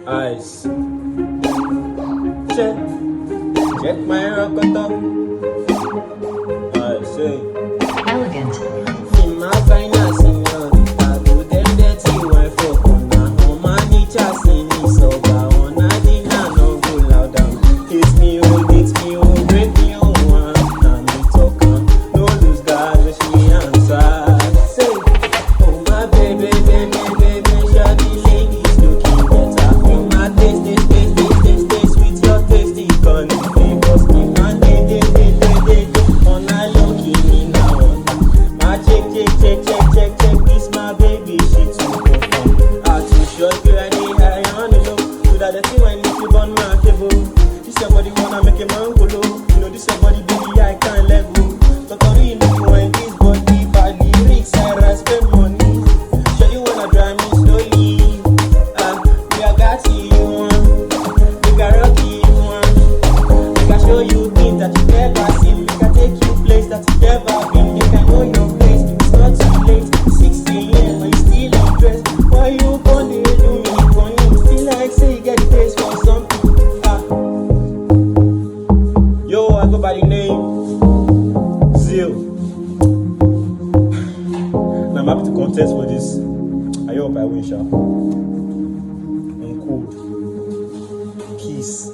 Eyes. Check my rocket. I say. Elegant. In my finance, I do them dirty when folk on my nature see me sober on a dinner no go louder. It's me who break me one. And me talk no lose God when she answer. Say, oh my baby, sure the ladies looking better. You my taste with your tasty gun. Because me man day on a low key now. My check this my baby she too perform. I too short you and high on the low. Do that the thing when you burn my table. This somebody wanna make a man go low. You know this somebody baby I can't let go. But I really know when this body bad lyrics I spend money. Sure you wanna drive me slowly. We are got you one. We got rocky one. We can show you things that you never seen. We can take you place that you never been. You can know your place. It's not too late. 6 a.m. but you still undressed. Why you gon' dey do me? When you still like say you get the place for something. Yo, I go by the name Zeal. Now I'm happy to contest for this. I hope I win, sha. I'm cool. Peace.